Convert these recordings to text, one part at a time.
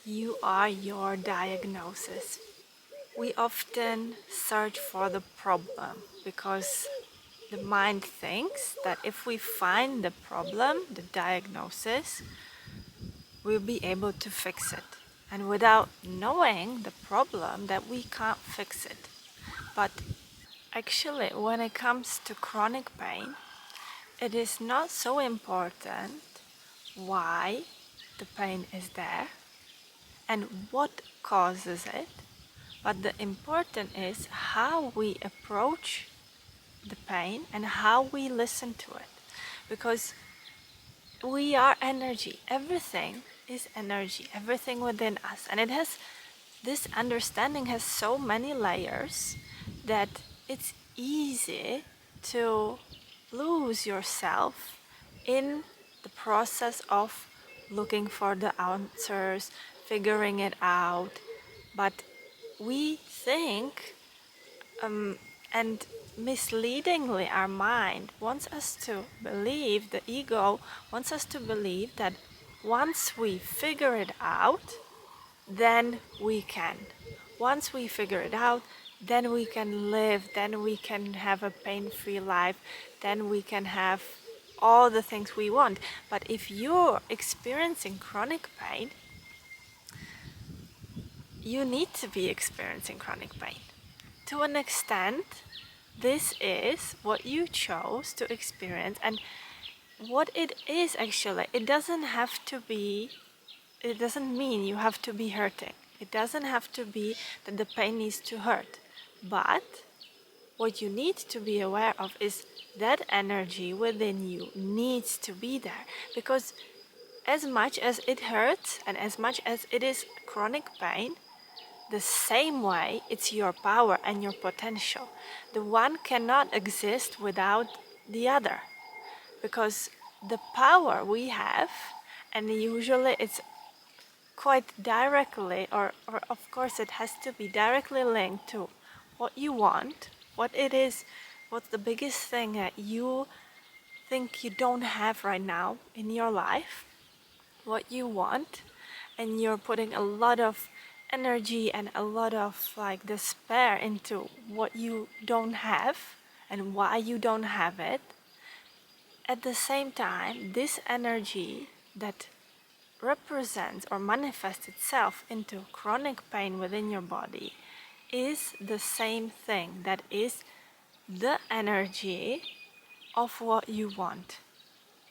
You are your diagnosis. We often search for the problem because the mind thinks that if we find the problem, the diagnosis, we'll be able to fix it. And without knowing the problem, that we can't fix it. But actually, when it comes to chronic pain, it is not so important why the pain is there and what causes it, but the important is how we approach the pain and how we listen to it. Because we are energy. Everything is energy, everything within us. And it has this understanding has so many layers that it's easy to lose yourself in the process of looking for the answers, figuring it out. But we think, and misleadingly, our mind wants us to believe, the ego wants us to believe that once we figure it out, then we can. Once we figure it out, then we can live, then we can have a pain-free life, then we can have all the things we want. But if you're experiencing chronic pain, you need to be experiencing chronic pain. To an extent, this is what you chose to experience, and what it is actually, it doesn't have to be, it doesn't mean you have to be hurting. It doesn't have to be that the pain needs to hurt. But what you need to be aware of is that energy within you needs to be there. Because as much as it hurts and as much as it is chronic pain, the same way it's your power and your potential. The one cannot exist without the other. Because the power we have, and usually it's quite directly, or of course it has to be directly linked to what you want, what it is, what's the biggest thing that you think you don't have right now in your life, what you want, and you're putting a lot of energy and a lot of like despair into what you don't have and why you don't have it. At the same time, this energy that represents or manifests itself into chronic pain within your body is the same thing, that is the energy of what you want.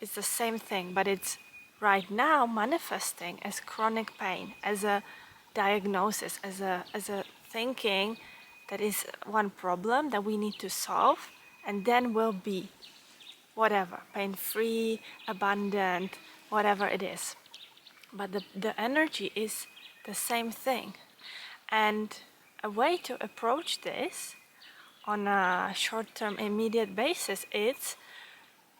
It's the same thing, but it's right now manifesting as chronic pain, as a diagnosis, as a thinking that is one problem that we need to solve, and then we'll be whatever, pain-free, abundant, whatever it is. But the energy is the same thing. And a way to approach this on a short-term, immediate basis is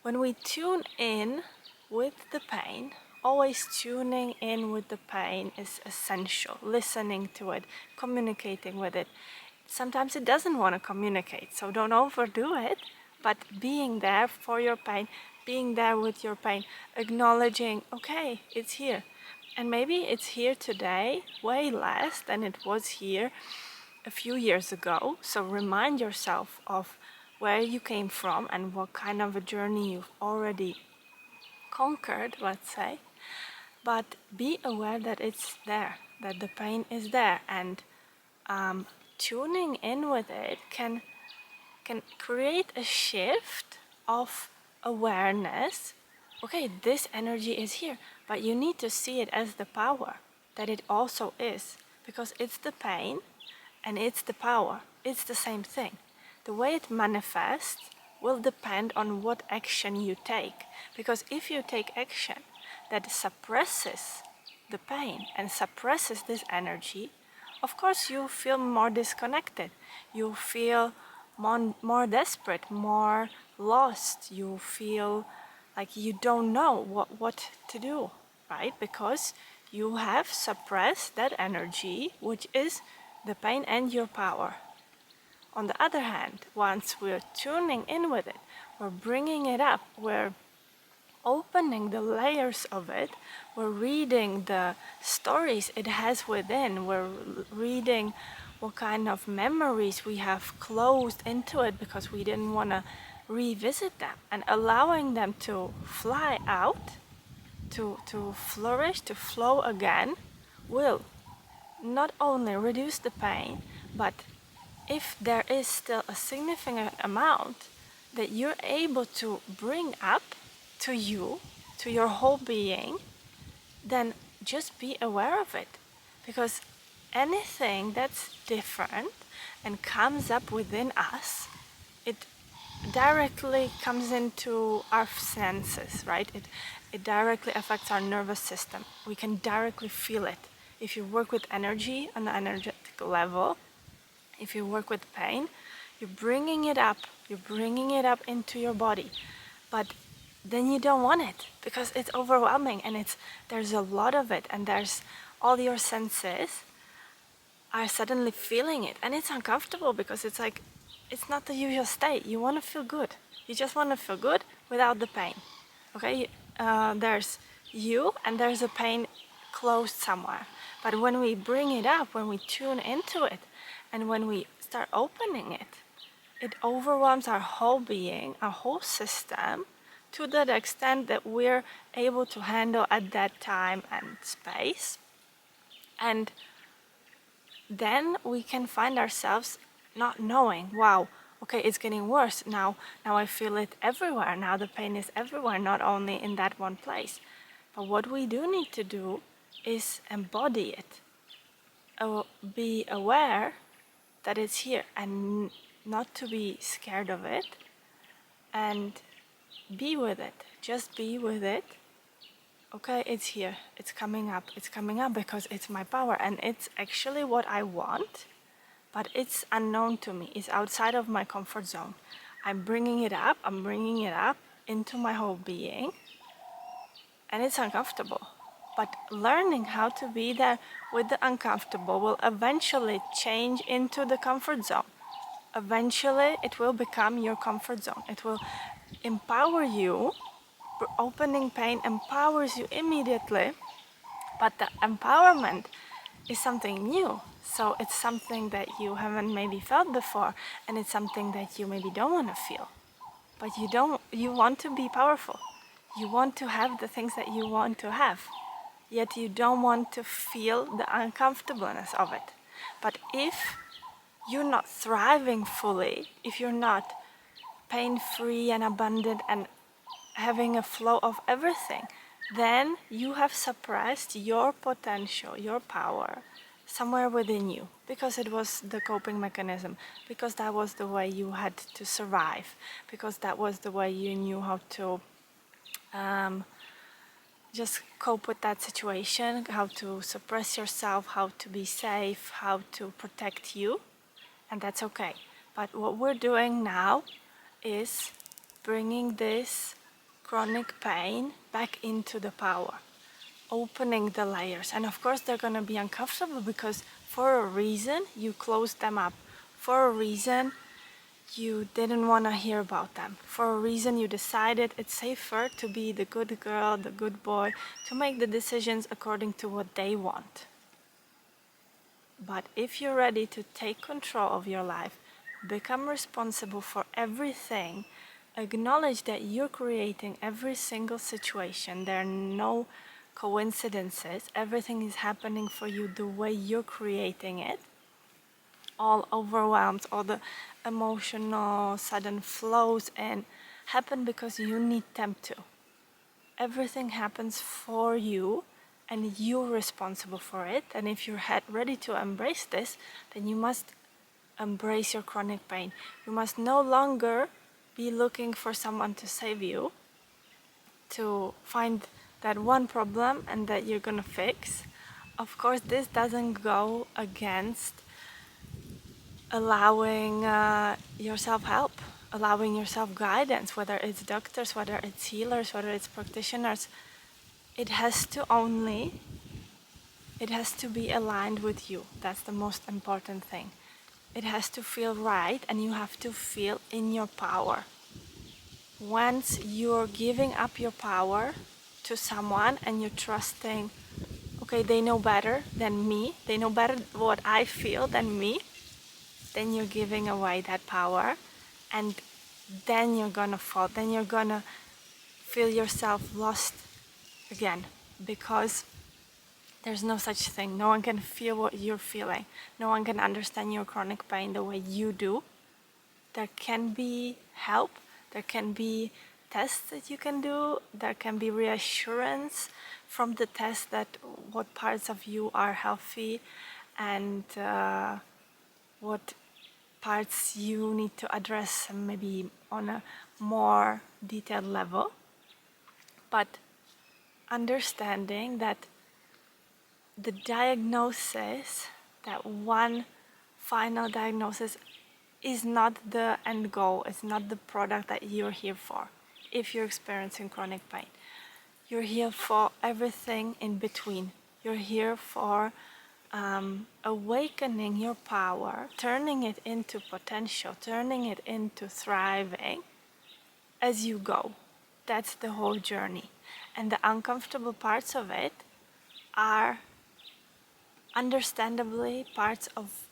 when we tune in with the pain. Always tuning in with the pain is essential. Listening to it, communicating with it. Sometimes it doesn't want to communicate, so don't overdo it. But being there for your pain, being there with your pain, acknowledging, okay, it's here. And maybe it's here today, way less than it was here a few years ago. So remind yourself of where you came from and what kind of a journey you've already conquered, let's say. But be aware that it's there, that the pain is there, and tuning in with it can create a shift of awareness. Okay, this energy is here, but you need to see it as the power that it also is, because it's the pain and it's the power. It's the same thing. The way it manifests will depend on what action you take, because if you take action that suppresses the pain and suppresses this energy, of course you feel more disconnected. You feel more desperate, more lost. You feel like you don't know what to do, right? Because you have suppressed that energy, which is the pain and your power. On the other hand, once we're tuning in with it, we're bringing it up, we're opening the layers of it. We're reading the stories it has within. We're reading what kind of memories we have closed into it because we didn't want to revisit them, and allowing them to fly out, to flourish, to flow again, will not only reduce the pain, but if there is still a significant amount that you're able to bring up to you, to your whole being, then just be aware of it. Because anything that's different and comes up within us, it directly comes into our senses, right? It directly affects our nervous system. We can directly feel it. If you work with energy on the energetic level, if you work with pain, you're bringing it up into your body. But then you don't want it because it's overwhelming, and there's a lot of it, and there's all your senses are suddenly feeling it, and it's uncomfortable because it's like, it's not the usual state. You want to feel good. You just want to feel good without the pain. Okay? There's you, and there's a pain closed somewhere. But when we bring it up, when we tune into it, and when we start opening it, it overwhelms our whole being, our whole system, to that extent that we're able to handle at that time and space. And then we can find ourselves not knowing, wow, okay, it's getting worse. Now I feel it everywhere. Now the pain is everywhere, not only in that one place. But what we do need to do is embody it. Be aware that it's here, and not to be scared of it, and be with it. Just be with it. Okay, it's here, it's coming up because it's my power, and it's actually what I want, but it's unknown to me. It's outside of my comfort zone. I'm bringing it up into my whole being, and it's uncomfortable. But learning how to be there with the uncomfortable will eventually change into the comfort zone. Eventually, it will become your comfort zone. It will empower you. Opening pain empowers you immediately, but the empowerment is something new. So it's something that you haven't maybe felt before, and it's something that you maybe don't want to feel. But you want to be powerful. You want to have the things that you want to have. Yet you don't want to feel the uncomfortableness of it. But if you're not thriving fully, if you're not pain-free and abundant and having a flow of everything, then you have suppressed your potential, your power, somewhere within you, because it was the coping mechanism, because that was the way you had to survive, because that was the way you knew how to just cope with that situation, how to suppress yourself, how to be safe, how to protect you, and that's okay. But what we're doing now is bringing this chronic pain back into the power, opening the layers. And of course they're going to be uncomfortable because for a reason you closed them up. For a reason you didn't want to hear about them. For a reason you decided it's safer to be the good girl, the good boy, to make the decisions according to what they want. But if you're ready to take control of your life, become responsible for everything, acknowledge that you're creating every single situation, there are no coincidences, everything is happening for you the way you're creating it. All overwhelmed, all the emotional sudden flows and happen because you need them to. Everything happens for you, and you're responsible for it. And if you're ready to embrace this, then you must embrace your chronic pain. You must no longer be looking for someone to save you, to find that one problem and that you're gonna fix. Of course, this doesn't go against allowing yourself help, allowing yourself guidance, whether it's doctors, whether it's healers, whether it's practitioners. It has to be aligned with you. That's the most important thing. It has to feel right, and you have to feel in your power. once you're giving up your power to someone and you're trusting, okay, they know better than me, they know better what I feel than me, then you're giving away that power, and then you're gonna fall, then you're gonna feel yourself lost again, because there's no such thing. No one can feel what you're feeling. No one can understand your chronic pain the way you do. There can be help, there can be tests that you can do, there can be reassurance from the test that what parts of you are healthy and what parts you need to address maybe on a more detailed level. But understanding that the diagnosis, that one final diagnosis, is not the end goal, it's not the product that you're here for. If you're experiencing chronic pain, you're here for everything in between. You're here for awakening your power, turning it into potential, turning it into thriving as you go. That's the whole journey. And the uncomfortable parts of it are understandably parts of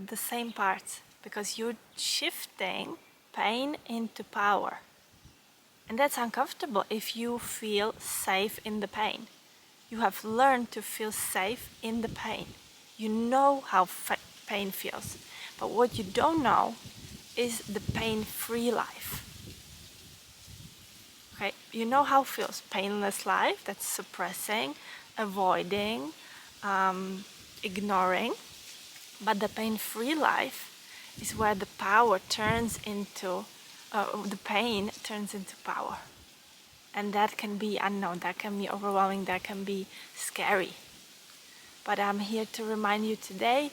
the same parts, because you're shifting pain into power. And that's uncomfortable if you feel safe in the pain. You have learned to feel safe in the pain. You know how pain feels. But what you don't know is the pain-free life. Okay, you know how it feels. Painless life, that's suppressing, avoiding, ignoring. But the pain-free life is where the power turns into, the pain turns into power. And that can be unknown, that can be overwhelming, that can be scary. But I'm here to remind you today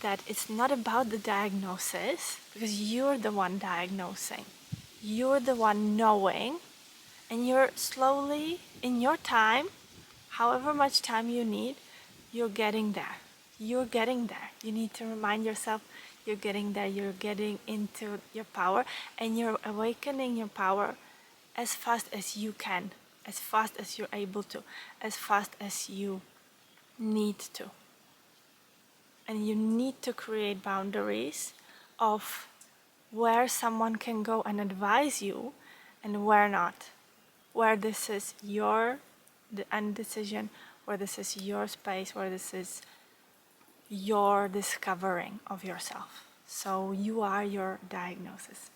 that it's not about the diagnosis, because you're the one diagnosing. You're the one knowing, and you're slowly, in your time, however much time you need, you're getting there. You're getting there. You need to remind yourself you're getting there, you're getting into your power, and you're awakening your power as fast as you can, as fast as you're able to, as fast as you need to. And you need to create boundaries of where someone can go and advise you and where not. Where this is your decision, where this is your space, where this is your discovering of yourself. So you are your diagnosis.